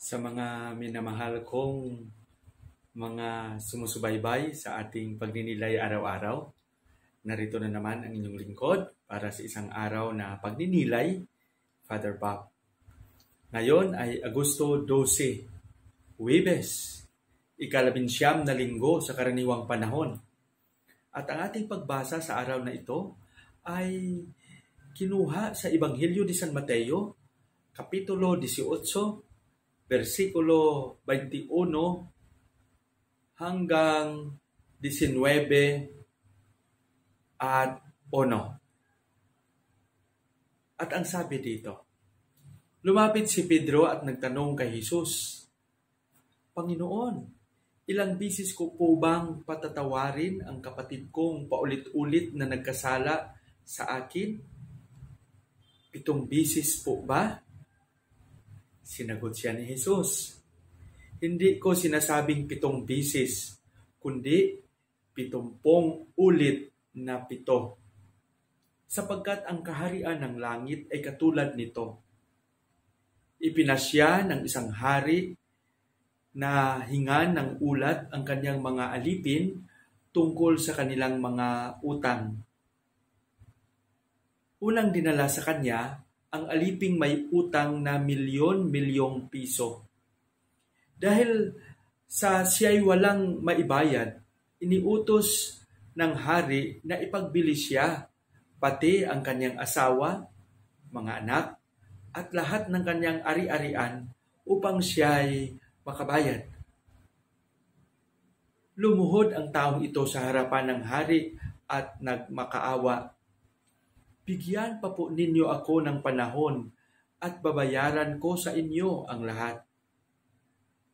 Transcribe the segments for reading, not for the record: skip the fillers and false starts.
Sa mga minamahal kong mga sumusubaybay sa ating pagninilay araw-araw, narito na naman ang inyong lingkod para sa isang araw na pagninilay, Father Bob. Ngayon ay Agosto 12, Huwebes, ika-19 na linggo sa karaniwang panahon. At ang ating pagbasa sa araw na ito ay kinuha sa Ebanghelyo ni San Mateo, Kapitulo 18, versikulo 21 hanggang 19 at 1. At ang sabi dito, lumapit si Pedro at nagtanong kay Jesus, Panginoon, ilang bisis ko po bang patatawarin ang kapatid kong paulit-ulit na nagkasala sa akin? 7 bisis po ba? Sinagot siya ni Jesus, hindi ko sinasabing 7 bisis, kundi 70 ulit na 7. Sapagkat ang kaharian ng langit ay katulad nito. Ipinasya ng isang hari na hingan ng ulat ang kanyang mga alipin tungkol sa kanilang mga utang. Unang dinala sa kanya ang aliping may utang na milyon-milyong piso. Dahil sa siya'y walang maibayad, iniutos ng hari na ipagbili siya, pati ang kanyang asawa, mga anak, at lahat ng kanyang ari-arian upang siya'y makabayad. Lumuhod ang taong ito sa harapan ng hari at nagmakaawa. Bigyan pa po ninyo ako ng panahon at babayaran ko sa inyo ang lahat.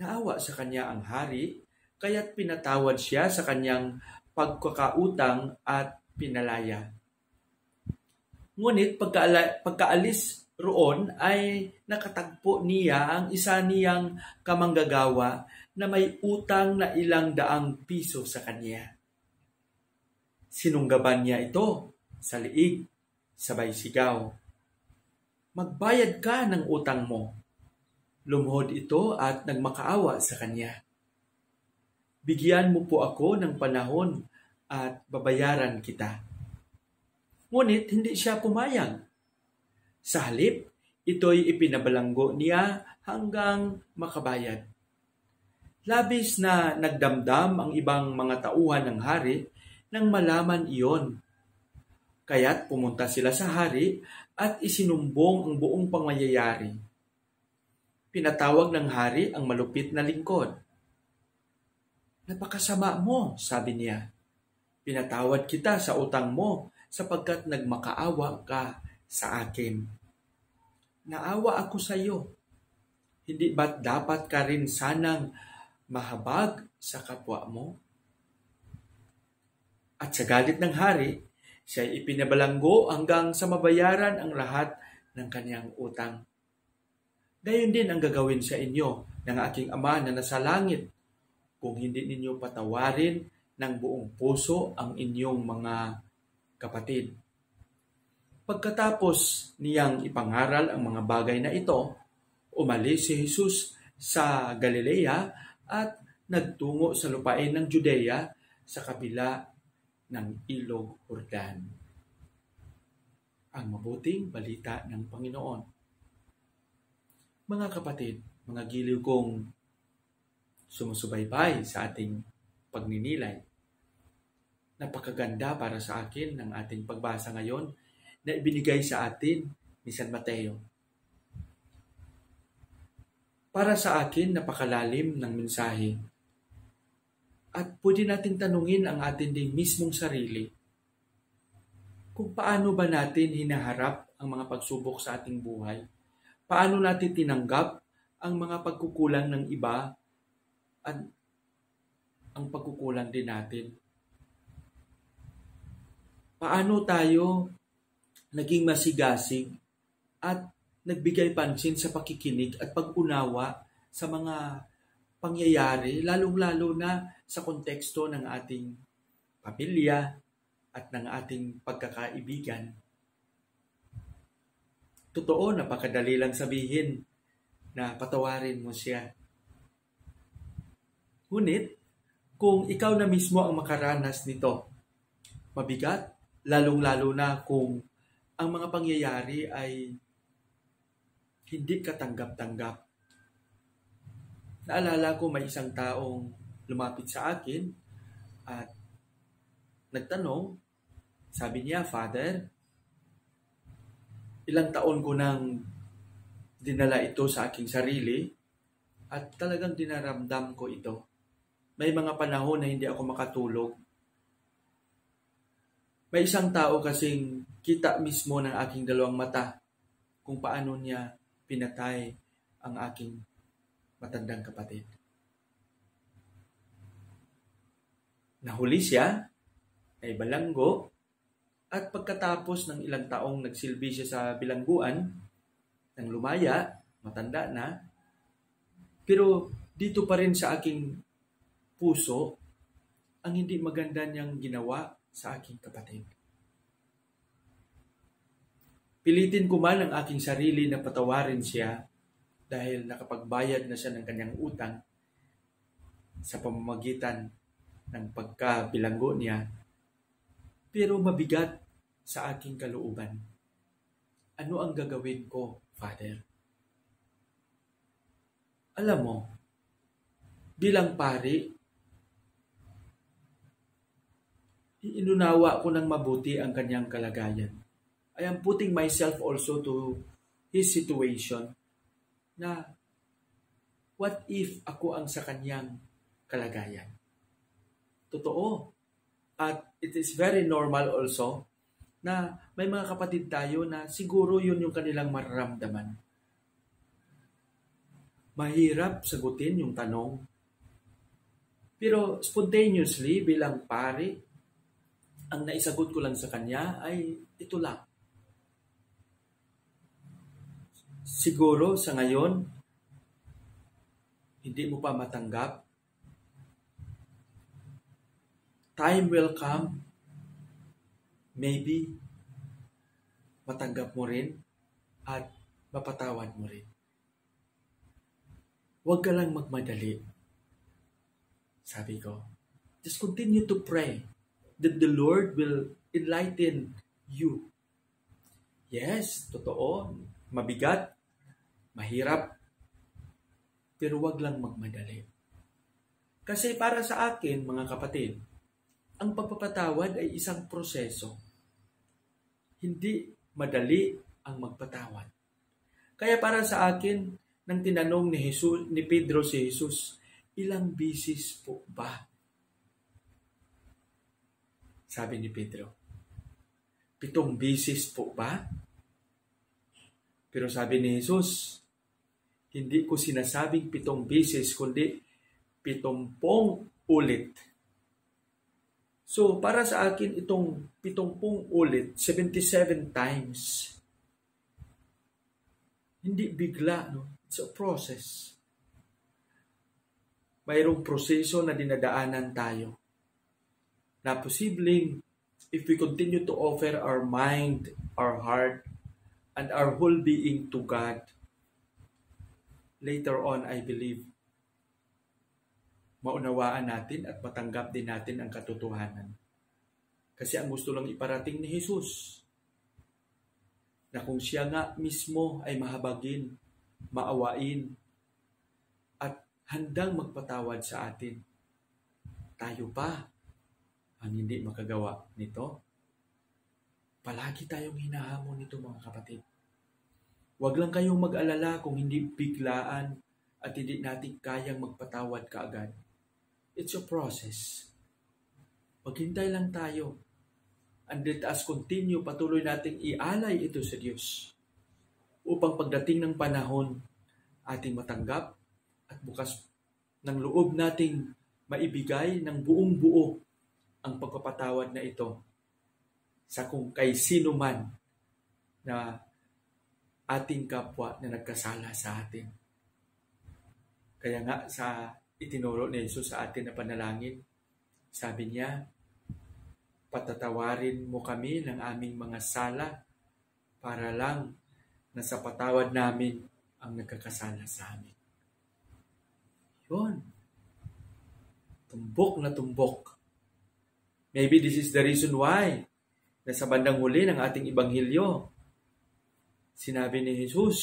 Naawa sa kanya ang hari, kaya't pinatawad siya sa kanyang pagkakautang at pinalaya. Ngunit pagkaalis roon ay nakatagpo niya ang isa niyang kamanggagawa na may utang na ilang daang piso sa kanya. Sinunggaban niya ito sa liig, sabay sigaw, magbayad ka ng utang mo. Lumuhod ito at nagmakaawa sa kanya. Bigyan mo po ako ng panahon at babayaran kita. Ngunit hindi siya pumayag. Sa halip, ito'y ipinabalanggo niya hanggang makabayad. Labis na nagdamdam ang ibang mga tauhan ng hari nang malaman iyon. Kaya't pumunta sila sa hari at isinumbong ang buong pangyayari. Pinatawag ng hari ang malupit na lingkod. Napakasama mo, sabi niya. Pinatawad kita sa utang mo sapagkat nagmakaawa ka sa akin. Naawa ako sa iyo. Hindi ba't dapat ka rin sanang mahabag sa kapwa mo? At sa galit ng hari, siya ay ipinabalanggo hanggang sa mabayaran ang lahat ng kanyang utang. Gayon din ang gagawin sa inyo ng aking Ama na nasa langit kung hindi ninyo patawarin ng buong puso ang inyong mga kapatid. Pagkatapos niyang ipangaral ang mga bagay na ito, umalis si Jesus sa Galilea at nagtungo sa lupain ng Judea sa kabila ng Ilog Jordan. Ang mabuting balita ng Panginoon. Mga kapatid, mga giliw kong sumusubaybay sa ating pagninilay, napakaganda para sa akin ng ating pagbasa ngayon na ibinigay sa atin ni San Mateo. Para sa akin, napakalalim ng mensahe. At pwede natin tanungin ang atin ding mismong sarili kung paano ba natin hinaharap ang mga pagsubok sa ating buhay. Paano natin tinanggap ang mga pagkukulang ng iba at ang pagkukulang din natin? Paano tayo naging masigasig at nagbigay pansin sa pakikinig at pag-unawa sa mga pangyayari, lalong-lalo na sa konteksto ng ating pamilya at ng ating pagkakaibigan? Totoo, napakadali lang sabihin na patawarin mo siya. Ngunit, kung ikaw na mismo ang makaranas nito, mabigat, lalong-lalo na kung ang mga pangyayari ay hindi katanggap-tanggap. Naalala ko may isang taong lumapit sa akin at nagtanong, sabi niya, Father, ilang taon ko nang dinala ito sa aking sarili at talagang dinaramdam ko ito. May mga panahon na hindi ako makatulog. May isang tao kasing kita mismo ng aking dalawang mata kung paano niya pinatay ang aking matandang kapatid. Nahuli siya, naibalanggo, at pagkatapos ng ilang taong nagsilbi siya sa bilangguan, nang lumaya, matanda na, pero dito pa rin sa aking puso, ang hindi maganda niyang ginawa sa aking kapatid. Pilitin ko man ang aking sarili na patawarin siya dahil nakapagbayad na siya ng kanyang utang sa pamamagitan ng pagkabilanggo niya, pero mabigat sa aking kalooban. Ano ang gagawin ko, Father? Alam mo, bilang pari, inunawa ko ng mabuti ang kanyang kalagayan. I am putting myself also to his situation na what if ako ang sa kanyang kalagayan? Totoo. At it is very normal also na may mga kapatid tayo na siguro yun yung kanilang mararamdaman. Mahirap sagutin yung tanong. Pero spontaneously bilang pari, ang naisagot ko lang sa kanya ay ito lang. Siguro sa ngayon, hindi mo pa matanggap. Time will come, maybe matanggap mo rin at mapatawad mo rin. Huwag ka lang magmadali. Sabi ko, just continue to pray that the Lord will enlighten you. Yes, totoo, mabigat, mahirap, pero wag lang magmadali. Kasi para sa akin, mga kapatid, ang pagpapatawad ay isang proseso. Hindi madali ang magpatawad. Kaya para sa akin, nang tinanong ni Pedro si Jesus, ilang bisis po ba? Sabi ni Pedro, 7 bisis po ba? Pero sabi ni Jesus, hindi ko sinasabing 7 bisis, kundi 70 ulit. So, para sa akin, itong 70 ulit, 77 times, hindi bigla, no? It's a process. Mayroong proseso na dinadaanan tayo na posibleng if we continue to offer our mind, our heart, and our whole being to God, later on, I believe, maunawaan natin at matanggap din natin ang katotohanan. Kasi ang gusto lang iparating ni Jesus, na kung siya nga mismo ay mahabagin, maawain, at handang magpatawad sa atin, tayo pa ang hindi makagawa nito. Palagi tayong hinahamon nito, mga kapatid. Huwag lang kayong mag-alala kung hindi biglaan at hindi natin kayang magpatawad kaagad. It's a process. Maghintay lang tayo. And let us continue, patuloy nating ialay ito sa Diyos upang pagdating ng panahon, ating matanggap at bukas ng loob nating maibigay ng buong buo ang pagpapatawad na ito sa kung kay sino man na ating kapwa na nagkasala sa atin. Kaya nga sa itinuro ni Jesus sa atin na panalangin, sabi niya, patatawarin mo kami ng aming mga sala para lang na sa patawad namin ang nagkakasala sa amin. Yun. Tumbok na tumbok. Maybe this is the reason why na sa bandang huli ng ating Ibanghilyo, sinabi ni Jesus,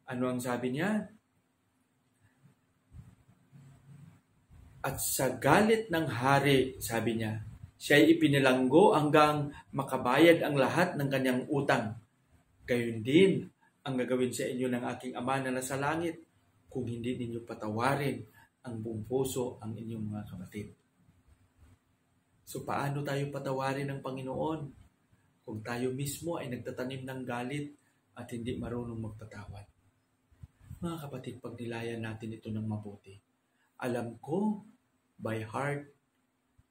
ano ang sabi niya? At sa galit ng hari, sabi niya, siya'y ipinilanggo hanggang makabayad ang lahat ng kanyang utang. Gayon din ang gagawin sa inyo ng aking Ama na nasa langit kung hindi ninyo patawarin ang buong puso ang inyong mga kapatid. So paano tayo patawarin ng Panginoon kung tayo mismo ay nagtatanim ng galit at hindi marunong magpatawad? Mga kapatid, pag nilayan natin ito ng mabuti, alam ko by heart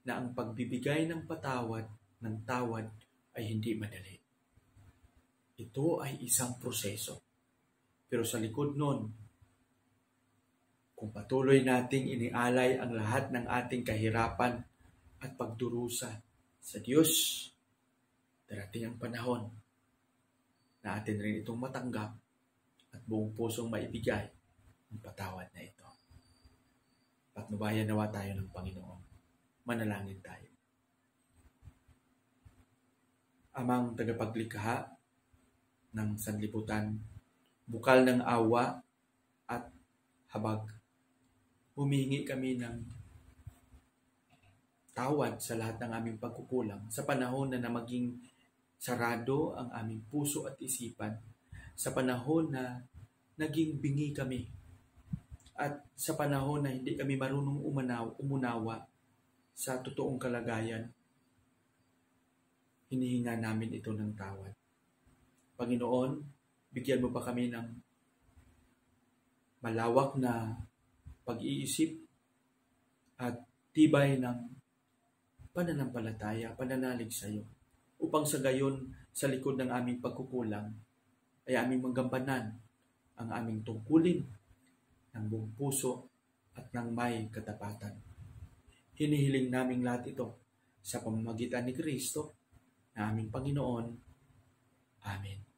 na ang pagbibigay ng patawad, ng tawad ay hindi madali. Ito ay isang proseso. Pero sa likod nun, kung patuloy nating inialay ang lahat ng ating kahirapan at pagdurusa sa Diyos, darating ang panahon na atin rin itong matanggap at buong pusong maibigay ang patawad na ito. Patnubayan nawa tayo ng Panginoon. Manalangin tayo. Amang tagapaglikha ng sanlibutan, bukal ng awa at habag, humingi kami ng tawad sa lahat ng aming pagkukulang sa panahon na maging sarado ang aming puso at isipan, sa panahon na naging bingi kami, at sa panahon na hindi kami marunong umunawa sa totoong kalagayan. Hinihinga namin ito ng tawad. Panginoon, bigyan mo pa kami ng malawak na pag-iisip at tibay ng pananampalataya, pananalig sa iyo, upang sa gayon, sa likod ng aming pagkukulang, ay aming magampanan ang aming tungkulin ng buong puso at ng may katapatan. Hinihiling naming lahat ito sa pamamagitan ni Kristo na aming Panginoon. Amen.